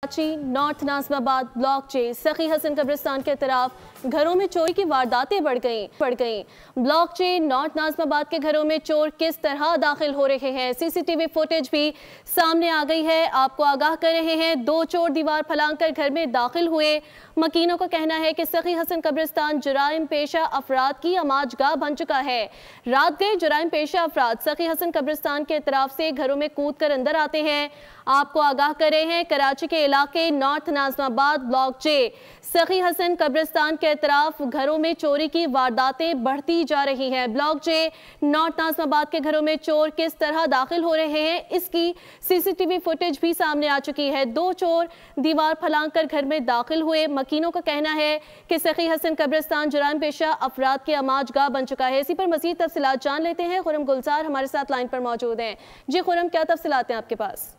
North Nazimabad block चे सखी हसन कब्रिस्तान के तरफ घरों में चोरी की वारदातें बढ़ गईं। ब्लॉक चे नॉर्थ नाज़िमाबाद के घरों में चोर किस तरह दाखिल हो रहे हैं, सीसीटीवी फुटेज भी सामने आ गई है। आपको आगाह कर रहे हैं, दो चोर दीवार फलांकर घर में दाखिल हुए। मकीनों का कहना है कि सखी हसन कब्रिस्तान जुराइम पेशा अफराद की अमाजगाह बन चुका है। रात गए जुराइम पेशा अफराद सखी हसन कब्रिस्तान के तरफ से घरों में कूद कर अंदर आते हैं। आपको आगाह कर रहे हैं, कराची के इलाके नॉर्थ नाज़िमाबाद ब्लॉक चे सखी हसन कब्रिस्तान के तरफ घरों में चोरी की वारदातें बढ़ती जा रही हैं। ब्लॉक चे नॉर्थ नाज़िमाबाद के घरों में चोर किस तरह दाखिल हो रहे हैं, इसकी सीसीटीवी फुटेज भी सामने आ चुकी है। दो चोर दीवार फलांकर घर में दाखिल हुए। मकीनों का कहना है कि सखी हसन कब्रिस्तान जुराइम पेशा अफराद की अमाजगाह बन चुका है। इसी पर मजीद तफसीलात जान लेते हैं। खुरम गुलजार हमारे साथ लाइन पर मौजूद हैं। जी खुरम, क्या तफसीलात हैं आपके पास?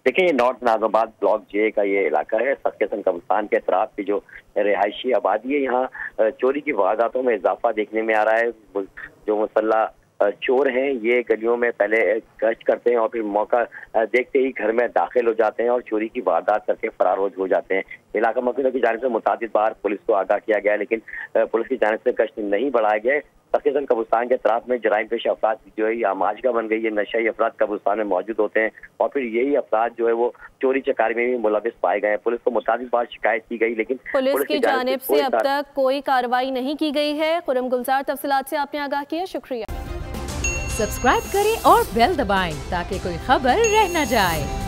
देखिए, ये नॉर्थ नाज़िमाबाद ब्लॉक जे का ये इलाका है। सखी हसन कब्रिस्तान के अतराफ की जो रिहायशी आबादी है, यहाँ चोरी की वारदातों में इजाफा देखने में आ रहा है। जो मुसल्ला चोर हैं ये गलियों में पहले गश्त करते हैं और फिर मौका देखते ही घर में दाखिल हो जाते हैं और चोरी की वारदात करके फरार हो जाते हैं। इलाका मकीनों की जानिब से मुतादिद बार पुलिस को आगाह किया गया है, लेकिन पुलिस की जानिब से गश्त नहीं बढ़ाया गया है। सखी हसन कब्रिस्तान के तरफ में जराइम पेशा अफराद जो है आमाजगा बन गई है। नशाई अफराद कब्रिस्तान में मौजूद होते हैं और फिर यही अफराद जो है वो चोरी चकारी में भी मुलविस पाए गए हैं। पुलिस को मुतादिद बार शिकायत की गई, लेकिन पुलिस की जानिब से अब तक कोई कार्रवाई नहीं की गई है। खुरम गुलजार तफसीलात से आपने आगाह किया, शुक्रिया। सब्सक्राइब करें और बेल दबाएं ताकि कोई खबर रह न जाए।